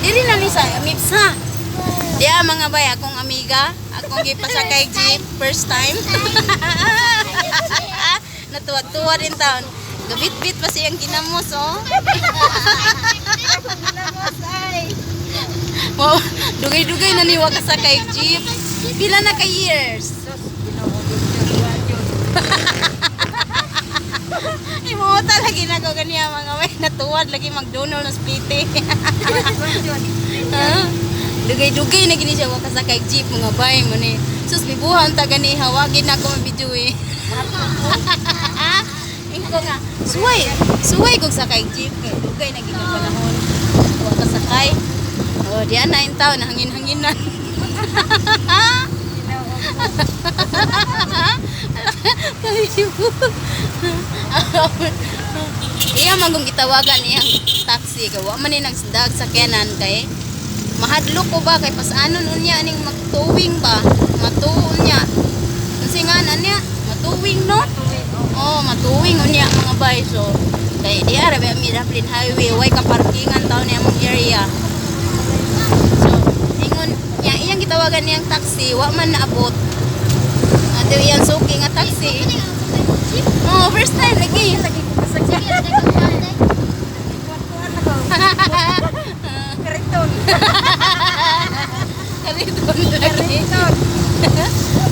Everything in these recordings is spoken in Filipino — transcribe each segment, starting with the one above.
Dili na ni sa Mipsa. Diya mga bay, akong amiga, akong gipasakay jeep first time. Natuwa-tuwa rin taon. Gabit-bit pa siyang ginamos, oh. Mo, dugay-dugay na niwa ka sakay jeep. Pila na ka years? Imuta lagi na ko ganiya mga bay. Natuwad lagi magdunol ng splite. Dugay-dugay na gini siya wakasakay jeep mga bay mo ni. Sus libuhan ta gani hawagin na ko mabidyo eh. Ingko nga, suway kong sakay jeep kay dugay na gini panahon. Wakasakay. Oh, diyan na intaw na hangin-hanginan. Iya magong gitawagan iyang taxi kay wa man ni nagdag sa kenan kay mahadlok ko ba kay pasanon unya ning magtuwing ba matuon niya kasi nga niya matuwing no oh matuwing unya mga bay so kay di ara ba mi Raplin highway way ka parkingan taw niya mong area so ingon iyang gitawagan niyang taxi wa man naabot ado iyang suki nga taxi oh first time lagi ko pasagyan Kariton lagi.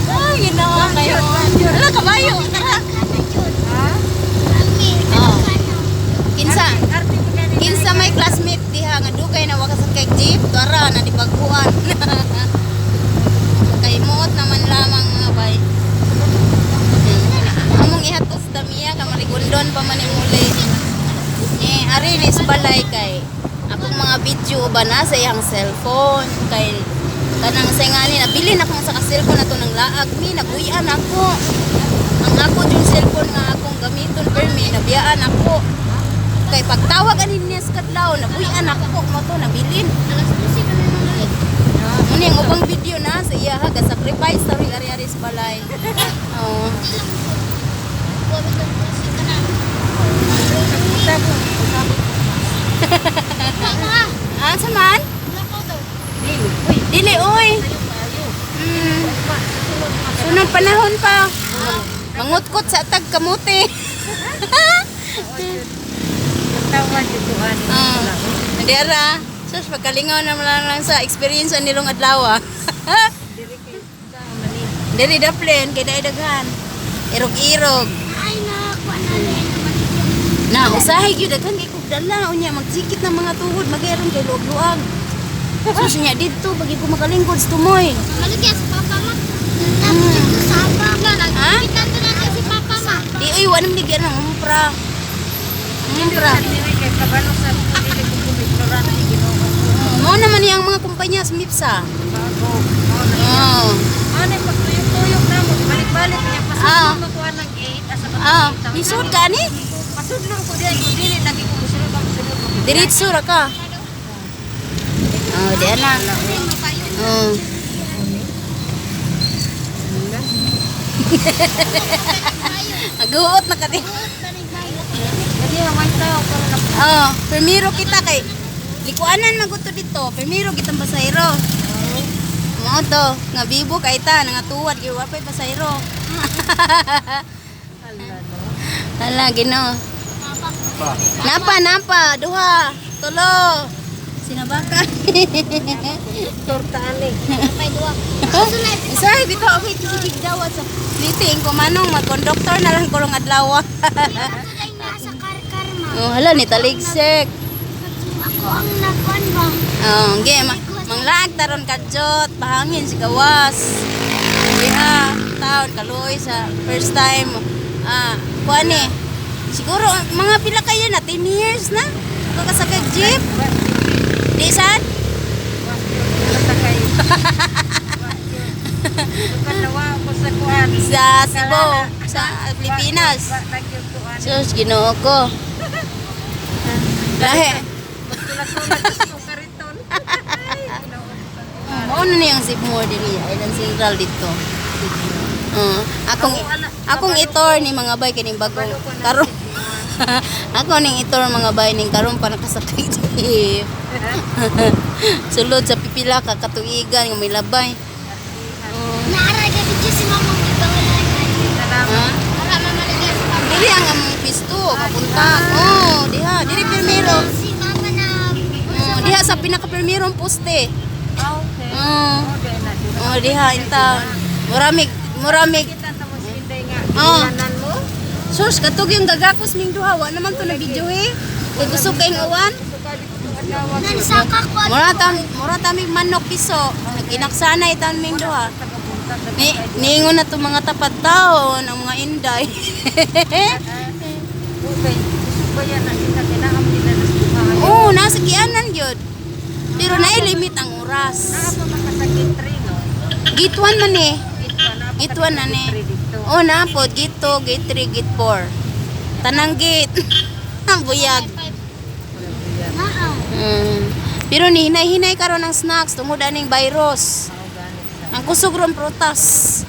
Ah, ginawa kayo. Wala, kabayo. Kinsa may classmate diha nga dugay na wakas kay jeep, tara na di pagkuan. Kay muot naman lamang mga bay. Among ihatos damiya ka marigundon pa man muli. Ari ni balay kay akong mga video ba na sa iyang cellphone kay kanang singani nabili na kong sa cellphone na to ng laag mi nabuyan ako ang ako yung cellphone nga akong gamiton permi nabiyaan ako kay pagtawag anin niya sa kadlaw nabuyan ako mo to nabilin muni ang ubang video na sa iya ha sacrifice sa ari-ari sa balay oh ah, saman? Dili, oy. Sunod panahon pa. Mangutkot sa tag kamuti. Dera. Sus, pagkalingaw naman lang sa experience nilong adlaw. Diri Daplin, kay daidaghan. Irog-irog. Na, usahay gyud daghan kay dala unya magsikit ng mga tuhod magayron kay luag-luag. Sus nya didto bagi ko makalingkod sa tumoy. Malugya sa papa ma. Dito sa papa ma. Kita to na si papa ma. Di oy wa nam ligyan ng umpra. Umpra. Kay kabalo sa pili ko kumikloran ni Ginoo. Mo naman yang mga kumpanya sa Mipsa. Bago. Oh. Ano pagtuyok-tuyok na mo balik-balik niya pasod mo kuan ng gate asa ba. Lisod ka ni? Pasod lang ko diay ko dili lagi ko sulod ang sulod ko. Diretso ra ka. Oh, diyan na. Oh. Aguot na ka din. Lagi naman tayo para na. Oh, primero kita kay likuanan maguto dito. Primero kitang pasayro. Mo to, nga bibo kay ta nga tuwad kay wa pay pasayro. Hala, Ginoo. Napa, duha, tulo. Sinabaka. Torta ani. May duwa. Sorry, dito okay sige dawat sa meeting ko manong mag-conductor na lang kurong adlaw. Ay nasa karkar ma. Oh, hala ni taligsek. Ako ang nakuan ba. Oh, game. Manglag taron kadjot, pahangin si gawas. Diha, taon kaluoy sa first time. Kuan ni. Siguro mga pila kayo na 10 years na. Kakasakay jeep. Di sad? Sakay. Kanawa ko sa kuan. Sa Cebu, sa Pilipinas. Sus, Ginoo ko. Lahi. Tulad-tulad sa kariton. Mao na niyang Cebu diri, Island Central dito. Akong itor ni mga bay kining bagong karon. Ako ning itor mga bay ning karon pa nakasakay jeep. Sulod sa pipila ka katuigan nga may labay. Naaray ka video si Mama magkawalan. Ha? Wala mamalagay sa Mama. Diri ang among pisto kapunta. Oh, diha, diri primero. Si Mama na Oh, diha sa pinaka-primerong poste. Okay. Oh. Okay na. Oh, diha inta. Muramig. Kita ta mo si Inday nga. Oh. Ilanan mo. Sus, katog yung gagakos ming duha. Wa naman to na video eh. Kay gusto kayong uwan. nansaka ko. Mura tamig manok piso. Naginaksanay tan ming duha. Niingon na to mga tapat taon ang mga inday. Okay. Gusto ba yan? Kita kailangan mo nila na sumahay. Oo, nasa gianan yun. Pero na-limit ang oras. Nakapapakasakit rin, no? Gate 1 man eh. Gate 1. Gate 1 na eh. Dito. Oo, napod. Gate 2, Gate 3, Gate 4. Tanang gate. Ang buyag. Naaw. Pero ni hinay-hinay karon ng snacks tungod aning virus. Ang kusog ron prutas.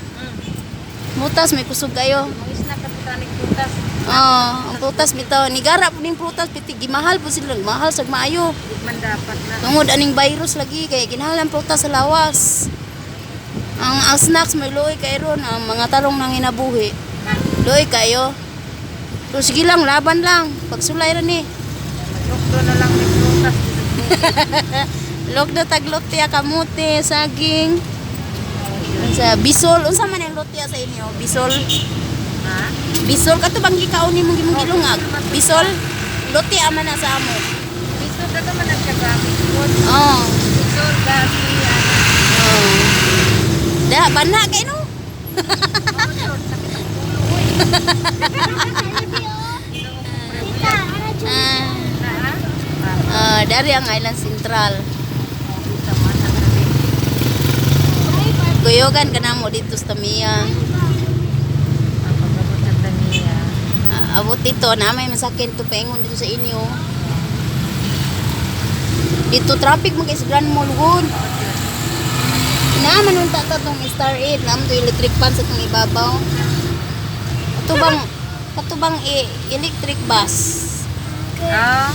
Mutas may kusog kayo. Mga snack at kanig putas. Ang prutas bitaw ni gara po ning prutas piti gimahal po sila, mahal sa maayo. Di man dapat na. Tungod aning virus lagi kay kinahanglan prutas sa lawas. Ang snacks may luoy kay ron ang mga talong nang hinabuhi. Luoy kayo. So sige lang, laban lang. Pagsulay ra ni. Dokto na lang may putas. Lokdo taglotya kamote, saging. Sa bisol, unsa man ang lotya sa inyo? Bisol. Ha? Bisol kato bang gikaon nimong gimong gilungag? Bisol. Lotya man na sa amo. Gusto na naman ang kagamit ko. Oh. Gusto gasi. Oh. Da bana kay no. Tita, ano Ah, dari ang Island Central. Goyogan ka na mo dito sa Tamiya. Abot dito, na may masakit to paingon dito sa inyo. Dito traffic mo kay sa Grand Mall Wood. Naman unta ta tong Star 8, naman to electric fan sa tong ibabaw. Katubang electric bus. Ah,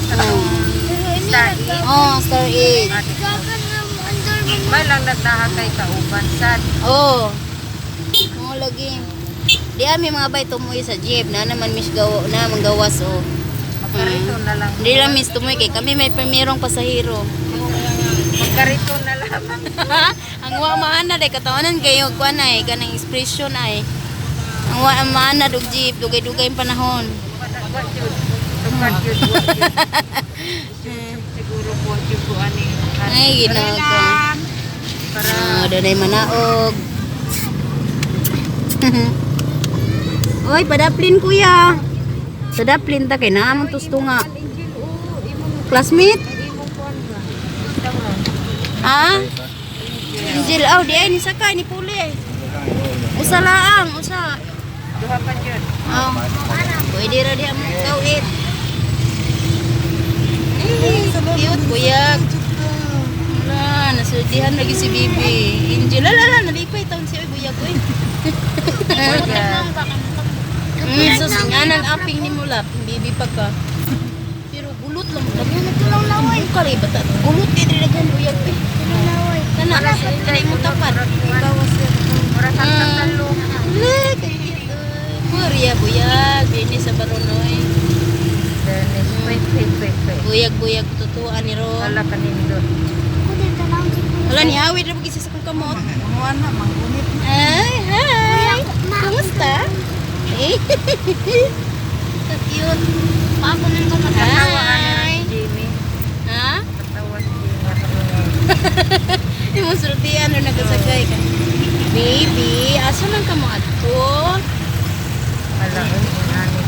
Star Oh, Star 8. Gagan na mo under mo. May lang nagdaha kay kauban sad. Oh. Mo lagi. Di ami mga bay tumuy sa jeep na naman mis gawa na manggawas oh. Magkarito na lang. Hindi lang mis tumuy kay kami may primerong pasahero. Magkarito na lang. Ang wa maana day katawanan kayo kuan ay kanang expression ay. Ang wa maana dog jeep dugay-dugay ang panahon. What yun? Tukat yun. Siguro po yun po ani. Ay ginoo ko. Para Danay manaog. Oy, padaplin kuya. Padaplin ta kay naamang tusto nga. Classmate? Ha? Angel, di ay ni sakay ni Puli. Usa laang, usa. duha pa yun. Oh. Pwede ra di mo gawit. Cute kuya. Wala, nasudihan lagi si Bibi. Angel, lala, nalipay taon si Buya ko eh. So, singanan aping ni Mulap, Bibi pa ka. Pero gulot lang, lagyan na ito lang laway. Kari, bata, gulot din rin lagyan Buya ko eh. Kana, kana mo tapat. Mura sa talo. Wala, kaya Buya, Buya, Bini sa Baronoy. Dennis, wait. Buyag-buyag, tutuan ni Ron. Wala kanindot. Wala, ni Awit na mag-isa sa kong kamot. Manguan na, mangunit. Ay, hi! Kumusta? Eh, so cute. Papunan ko Katawa ka na Hi! si Jimmy. Ha? Katawa si Jimmy. Yung sultian na nagasagay ka. Baby, asa man ka mo ato? Wala, inani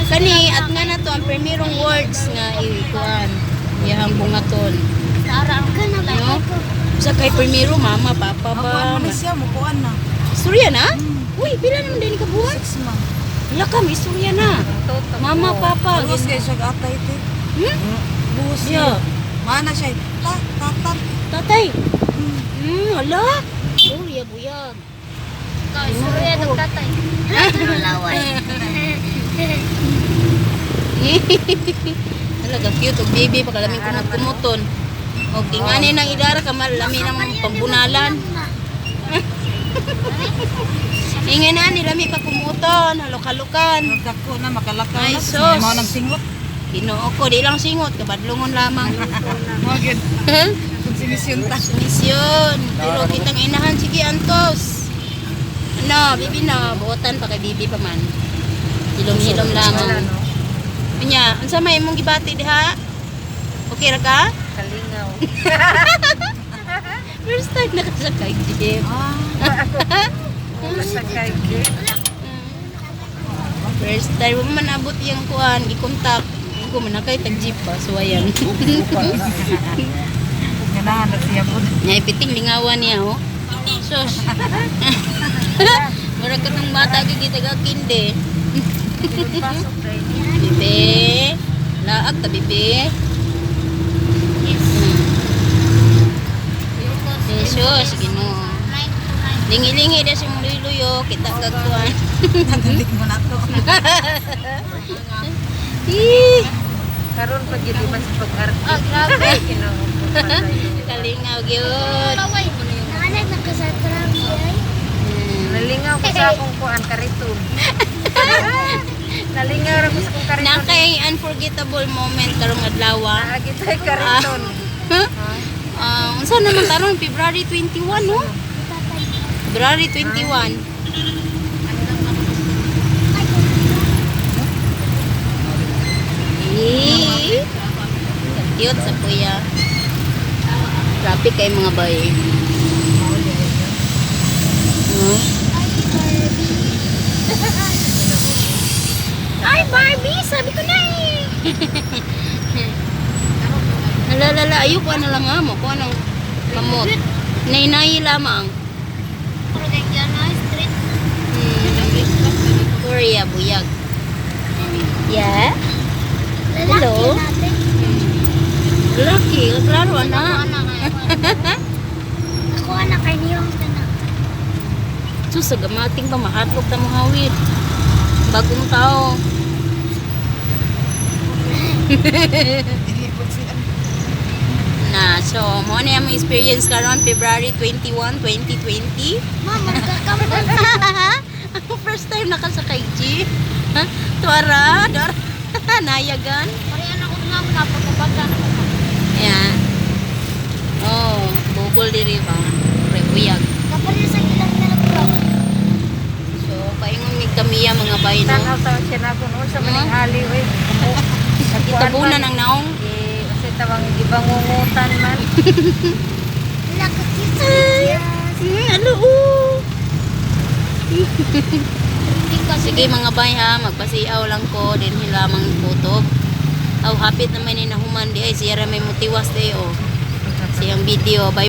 Kani, at nga na to, ang primerong words nga ikuan. Yahang bungaton. Sarang ka na ba? No? Sa kay primero, mama, papa ba? mukuan na. Istorya na? Uy, pila naman din ka buwan? 6 months. Wala ka, may istorya na. Mama, papa. Buhos kayo siya atay ito. Buhos Yeah. Mana siya. Tatat. Tatay. Wala. Istorya, buyag. Surya ng tatay. Laway. Talaga cute og baby pagkalami kumot-kumuton. Og ingani nang idara ka malami nang pambunalan. Ingay na nilami pa kumuton, halok-halukan. Dako na makalakaw Ay, na. sus. Mao nang singot. Ginoo ko, di lang singot, kabadlungon lamang. Mo gyud. Kung sinisyon ta. Misyon. Pero kitang inahan, sige antos. Ano, bibi na, buotan pa kay bibi pa man. Hilom-hilom Wala lamang. no. Anya, unsa may imong gibati diha? Okay ra ka? Kalingaw. First time nakasakay jeep. Sa kay. First time mo man abot yung kuan, gikontak. Ko man kay tag jeep pa, so ayan. Ganahan na siya po. Nyay piting lingawan niya oh. Sus. Mura ka ng bata gigitaga kinde. Pasok dai. Bibi. Laag ta bibi. Sus, Ginoo. Lingi-lingi dia si Luyo, kita kagkuan. Nagalik mo na to. Ih, Karon pa gyud mas pag-arte. grabe. Kinao. Kalingaw gyud. Nanay nakasatrang yan. Nalingaw ko sa akong kuan kariton. Nalingaw ra ko sa akong kariton. Nakay unforgettable moment karong adlaw. Agi tay kariton. Unsa naman taron February 21 no? February 21. Eh. Cute sa kuya. Traffic kay mga bay. Ay, Barbie! Sabi ko na eh! Nalalala, ayoko na lang mo. Kuha ng kamot. Nainay lamang. Street. Korea, buyag. Yeah? Lalaki Hello? natin. Lucky, klaro na. Ako anak kay niyong tanak. Sus, gamating pa, mahatlog na mahawid. Bagong tao. Na, so, mo na yung experience karon February 21, 2020. Mama, magkakambal. Ako first time nakasakay jeep. Ha? Tuara, dar. Nayagan. Parihan ako nga mga pagkabaga na ko. Ayan. Oh, bukol diri ba? Rebuyag. Kapag sa ilang nalagpag. So, paingon mig kamiya mga bay no. Tanaw sa siya na kuno sa maning ali oy. Itabunan ang naong. Kasi tawang gibangungutan man. Nakakita. Ano? Sige mga bay ha, magpasiaw lang ko din hilamang kutob. Aw hapit naman ni nahuman di ay siya ra may mutiwas di oh. Siyang video. Bye.